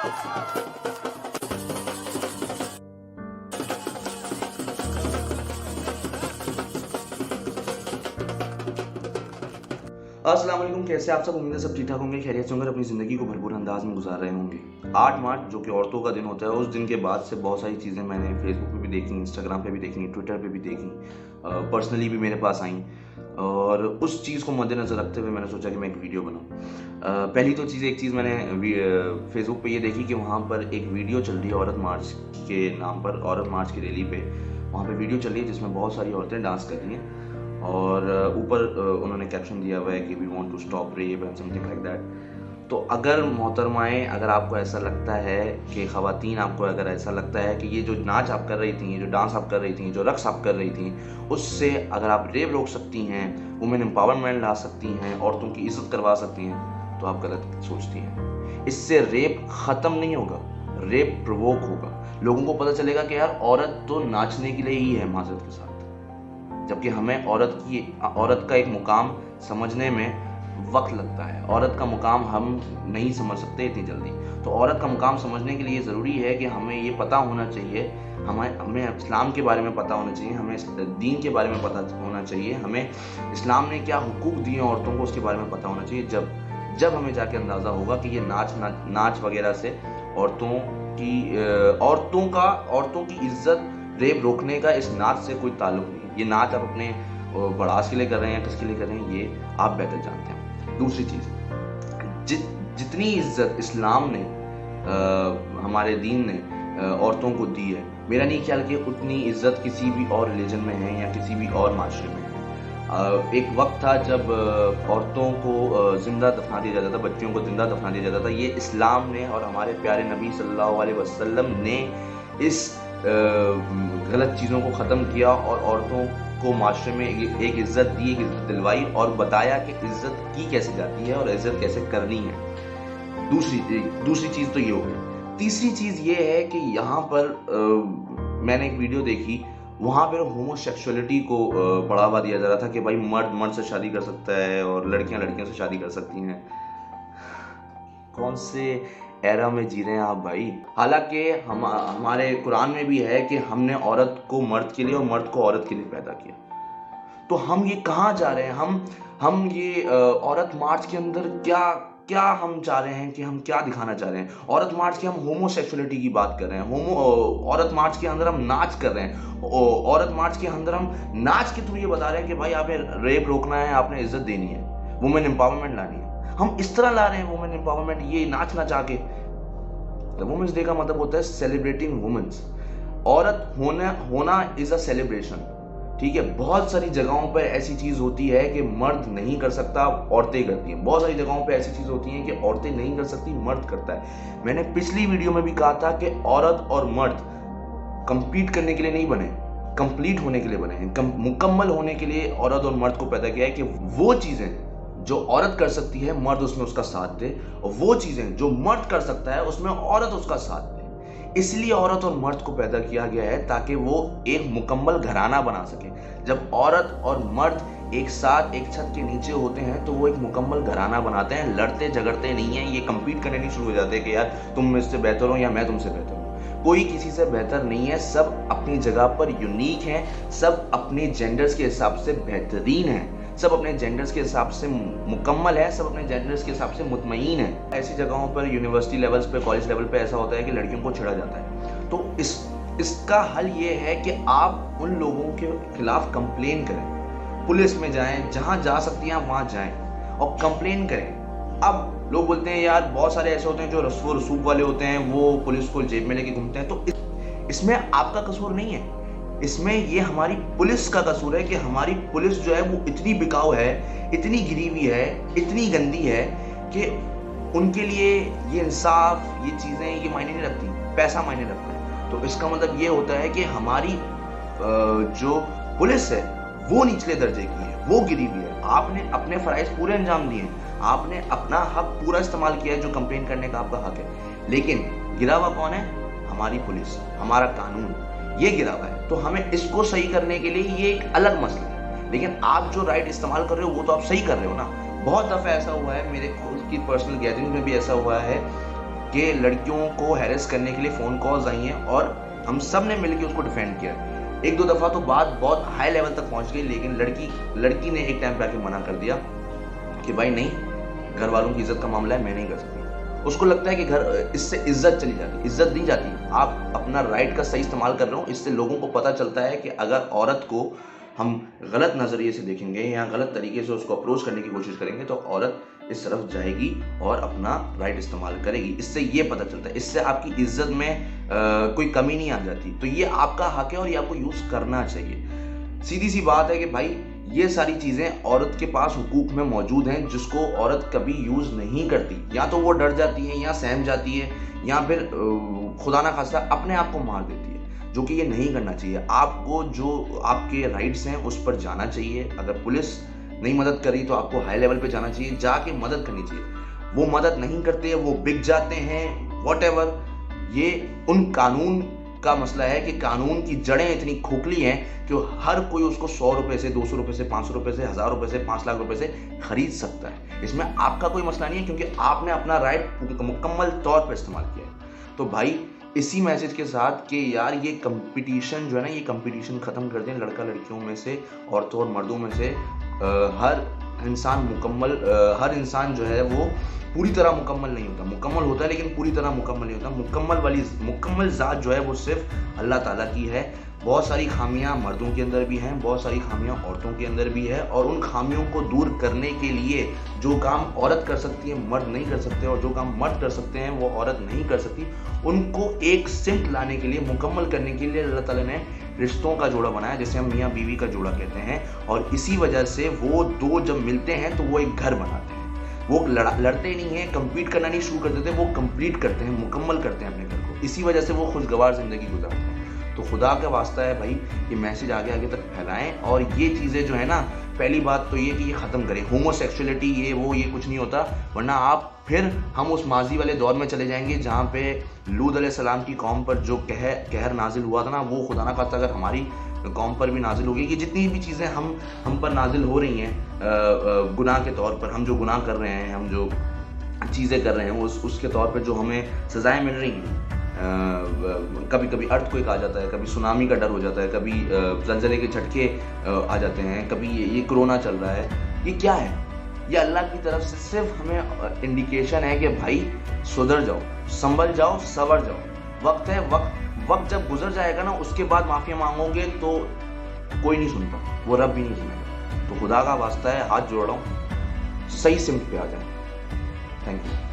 अस्सलाम वालेकुम, कैसे आप सब? उम्मीद है सब ठीक ठाक होंगे, खैरियत से होंगे, अपनी ज़िंदगी को भरपूर अंदाज में गुजार रहे होंगे। 8 मार्च जो कि औरतों का दिन होता है, उस दिन के बाद से बहुत सारी चीज़ें मैंने फेसबुक पे भी देखी, इंस्टाग्राम पे भी देखी, ट्विटर पे भी देखी, पर्सनली भी मेरे पास आई और उस चीज़ को मद्देनज़र रखते हुए मैंने सोचा कि मैं एक वीडियो बनाऊँ। पहली तो एक चीज़ मैंने फेसबुक पे ये देखी कि वहाँ पर एक वीडियो चल रही है औरत मार्च के नाम पर, औरत मार्च की रैली पे वहाँ पे वीडियो चल रही है जिसमें बहुत सारी औरतें डांस कर रही हैं और ऊपर उन्होंने कैप्शन दिया हुआ है कि we want to stop rape and something like that. तो अगर मोहतरमाएँ, अगर आपको ऐसा लगता है कि ख़वातीन, आपको अगर ऐसा लगता है कि ये जो नाच आप कर रही थी, ये जो डांस आप कर रही थी, जो रक़्स आप कर रही थी, उससे अगर आप रेप रोक सकती हैं, वुमेन एम्पावरमेंट ला सकती हैं, औरतों की इज़्ज़त करवा सकती हैं, तो आप गलत सोचती हैं। इससे रेप ख़त्म नहीं होगा, रेप प्रोवोक होगा। लोगों को पता चलेगा कि यार औरत तो नाचने के लिए ही है माज़रत के साथ, जबकि हमें औरत का एक मुकाम समझने में वक्त लगता है। औरत का मुकाम हम नहीं समझ सकते इतनी जल्दी। तो औरत का मुकाम समझने के लिए ज़रूरी है कि हमें ये पता होना चाहिए, हमें इस्लाम के बारे में पता होना चाहिए, हमें दीन के बारे में पता होना चाहिए, हमें इस्लाम ने क्या हुकूक दिए औरतों को उसके बारे में पता होना चाहिए। जब हमें जाके अंदाज़ा होगा कि ये नाच वगैरह से औरतों की इज्जत, रेप रोकने का इस नाच से कोई ताल्लुक नहीं है। ये नाच आप अपने बड़ास के लिए कर रहे हैं, किसके लिए कर रहे हैं, ये आप बेहतर जानते हैं। दूसरी चीज़, जितनी इज्जत इस्लाम ने, हमारे दीन ने औरतों को दी है, मेरा नहीं ख्याल कि उतनी इज्जत किसी भी और रिलीजन में है या किसी भी और माशरे में है। एक वक्त था जब औरतों को ज़िंदा दफना दिया जाता था, बच्चियों को ज़िंदा दफना दिया जाता था। ये इस्लाम ने और हमारे प्यारे नबी सल्लल्लाहु अलैहि वसल्लम ने इस गलत चीज़ों को ख़त्म किया और औरतों को माशरे में एक इज़्ज़त दी, एक इज़्ज़त दिलवाई और बताया कि इज़्ज़त की कैसे जाती है और इज़्ज़त कैसे करनी है। दूसरी चीज़ तो ये हो गई। तीसरी चीज़ ये है कि यहाँ पर मैंने एक वीडियो देखी, वहाँ पर होमोसेक्सुअलिटी को बढ़ावा दिया जा रहा था कि भाई मर्द से शादी कर सकता है और लड़कियां से शादी कर सकती हैं। कौन से एरा में जी रहे हैं आप भाई? हालांकि हमारे कुरान में भी है कि हमने औरत को मर्द के लिए और मर्द को औरत के लिए पैदा किया। तो हम ये कहाँ जा रहे हैं? हम ये औरत मार्च के अंदर क्या हम चाह रहे हैं, कि हम क्या दिखाना चाह रहे हैं? औरत मार्च के हम होमोसेक्सुअलिटी की बात कर रहे हैं, औरत मार्च के अंदर हम नाच कर रहे हैं, औरत मार्च के अंदर हम नाच के थ्रू ये बता रहे हैं कि भाई आपने रेप रोकना है, आपने इज्जत देनी है, वुमेन एम्पावरमेंट लानी है। हम इस तरह ला रहे हैं वुमेन एम्पावरमेंट, ये नाच ना चाह के। वुमेन्स डे का मतलब होता है सेलिब्रेटिंग वुमेन्स। औरत होना इज अ सेलिब्रेशन, ठीक है। बहुत सारी जगहों पर ऐसी चीज होती है कि मर्द नहीं कर सकता, औरतें करती हैं। बहुत सारी जगहों पर ऐसी चीज होती हैं कि औरतें नहीं कर सकती, मर्द करता है। मैंने पिछली वीडियो में भी कहा था कि औरत और मर्द कंपीट करने के लिए नहीं बने, कंप्लीट होने के लिए बने हैं। मुकम्मल होने के लिए औरत और मर्द को पैदा किया है कि वो चीजें जो औरत कर सकती है, मर्द उसमें उसका साथ दे, और वो चीजें जो मर्द कर सकता है, उसमें औरत उसका साथ दे। इसलिए औरत और मर्द को पैदा किया गया है ताकि वो एक मुकम्मल घराना बना सके। जब औरत और मर्द एक साथ एक छत के नीचे होते हैं तो वो एक मुकम्मल घराना बनाते हैं, लड़ते झगड़ते नहीं हैं, ये कंपीट करने नहीं शुरू हो जाते कि यार तुम मुझसे बेहतर हो या मैं तुमसे बेहतर हूँ। कोई किसी से बेहतर नहीं है, सब अपनी जगह पर यूनिक हैं, सब अपने जेंडर्स के हिसाब से बेहतरीन हैं, सब अपने जेंडर्स के हिसाब से मुकम्मल है, सब अपने जेंडर्स के हिसाब से मुतमईन है। ऐसी जगहों पर यूनिवर्सिटी लेवल्स पे, कॉलेज लेवल पे ऐसा होता है कि लड़कियों को छेड़ा जाता है। तो इसका हल ये है कि आप उन लोगों के खिलाफ कंप्लेन करें, पुलिस में जाएं, जहां जा सकती हैं आप वहां जाएं और कंप्लेन करें। अब लोग बोलते हैं यार बहुत सारे ऐसे होते हैं जो रसूख वाले होते हैं, वो पुलिस को जेब में लेके घूमते हैं। तो इसमें आपका कसूर नहीं है, इसमें ये हमारी पुलिस का कसूर है कि हमारी पुलिस जो है वो इतनी बिकाऊ है, इतनी गिरी हुई है, इतनी गंदी है कि उनके लिए ये इंसाफ, ये चीज़ें, ये मायने नहीं रखती, पैसा मायने रखता है। तो इसका मतलब ये होता है कि हमारी जो पुलिस है वो निचले दर्जे की है, वो गिरी हुई है। आपने अपने फ़राइज़ पूरे अंजाम दिए हैं, आपने अपना हक पूरा इस्तेमाल किया है, जो कंप्लेन करने का आपका हक है, लेकिन गिरा हुआ कौन है? हमारी पुलिस, हमारा कानून, ये गिरा हुआ है। तो हमें इसको सही करने के लिए ये एक अलग मसला है, लेकिन आप जो राइट इस्तेमाल कर रहे हो वो तो आप सही कर रहे हो ना। बहुत दफ़ा ऐसा हुआ है, मेरे खुद की पर्सनल गैदरिंग में भी ऐसा हुआ है कि लड़कियों को हैरेस करने के लिए फ़ोन कॉल्स आई हैं और हम सब ने मिलकर उसको डिफेंड किया। एक दो दफ़ा तो बात बहुत हाई लेवल तक पहुंच गई, लेकिन लड़की ने एक टाइम पे आके मना कर दिया कि भाई नहीं, घर वालों की इज्जत का मामला है, मैं नहीं कर सकती। उसको लगता है कि घर इससे इज्जत चली जाती। इज्जत नहीं जाती, आप अपना राइट का सही इस्तेमाल कर रहे हो। इससे लोगों को पता चलता है कि अगर औरत को हम गलत नज़रिए से देखेंगे या गलत तरीके से उसको अप्रोच करने की कोशिश करेंगे तो औरत इस तरफ जाएगी और अपना राइट इस्तेमाल करेगी। इससे ये पता चलता है, इससे आपकी इज्जत में कोई कमी नहीं आ जाती। तो ये आपका हक है और ये आपको यूज़ करना चाहिए। सीधी सी बात है कि भाई ये सारी चीज़ें औरत के पास हुकूक में मौजूद हैं, जिसको औरत कभी यूज़ नहीं करती। या तो वो डर जाती है या सहम जाती है या फिर खुदा ना खास्ता अपने आप को मार देती है, जो कि ये नहीं करना चाहिए। आपको जो आपके राइट्स हैं उस पर जाना चाहिए। अगर पुलिस नहीं मदद करी तो आपको हाई लेवल पे जाना चाहिए, जाके मदद करनी चाहिए। वो मदद नहीं करते, वो बिक जाते हैं, व्हाटएवर। ये उन कानून का मसला है कि कानून की जड़ें इतनी खोखली हैं कि हर कोई उसको 100 रुपए से, 200 रुपए से, 500 रुपए से, 1000 रुपए से, 5 लाख रुपए से खरीद सकता है। इसमें आपका कोई मसला नहीं है, क्योंकि आपने अपना राइट मुकम्मल तौर पर इस्तेमाल किया है। तो भाई इसी मैसेज के साथ कि यार ये कंपटीशन जो है ना, ये कंपटीशन ख़त्म कर दें लड़का लड़कियों में से, औरतों और मर्दों में से। हर इंसान जो है वो पूरी तरह मुकम्मल नहीं होता। मुकम्मल होता है लेकिन पूरी तरह मुकम्मल नहीं होता। मुकम्मल ज़ात जो है वो सिर्फ अल्लाह ताला की है। बहुत सारी खामियां मर्दों के अंदर भी हैं, बहुत सारी खामियां औरतों के अंदर भी है, और उन खामियों को दूर करने के लिए जो काम औरत कर सकती है मर्द नहीं कर सकते, और जो काम मर्द कर सकते हैं वो औरत नहीं कर सकती। उनको एक सिमत लाने के लिए, मुकम्मल करने के लिए अल्लाह ताला ने रिश्तों का जोड़ा बनाया, जिसे हम मियाँ बीवी का जोड़ा कहते हैं। और इसी वजह से वो दो जब मिलते हैं तो वो एक घर बनाते हैं। वो लड़ते नहीं हैं, कम्पीट करना नहीं शुरू कर देते, वो कंप्लीट करते हैं, मुकम्मल करते हैं अपने घर को। इसी वजह से वो खुशगवार ज़िंदगी गुजारते हैं। तो खुदा का वास्ता है भाई, ये मैसेज आगे आगे तक फैलाएं। और ये चीज़ें जो है ना, पहली बात तो ये कि ये ख़त्म करें। होमोसेक्सुअलिटी ये कुछ नहीं होता, वरना आप फिर हम उस माजी वाले दौर में चले जाएंगे जहाँ पे लूत अलैहिस्सलाम की कौम पर जो कहर नाजिल हुआ था ना, वो खुदा ना खास्ता अगर हमारी कौम पर भी नाजिल होगी। कि जितनी भी चीज़ें हम पर नाजिल हो रही हैं गुनाह के तौर पर, हम जो गुनाह कर रहे हैं, हम जो चीज़ें कर रहे हैं, उसके तौर पर जो हमें सज़ाएँ मिल रही हैं। कभी कभी अर्थक्वेक आ जाता है, कभी सुनामी का डर हो जाता है, कभी ज़लज़ले के झटके आ जाते हैं, कभी ये कोरोना चल रहा है। ये क्या है? ये अल्लाह की तरफ से सिर्फ हमें इंडिकेशन है कि भाई सुधर जाओ, संभल जाओ, सवर जाओ। वक्त है, वक्त जब गुजर जाएगा ना, उसके बाद माफ़ी मांगोगे तो कोई नहीं सुनता, वो रब भी नहीं सुनेगा। तो खुदा का वास्ता है, हाथ जोड़ रहा हूँ, सही सिमत पे आ जाए। Thank you.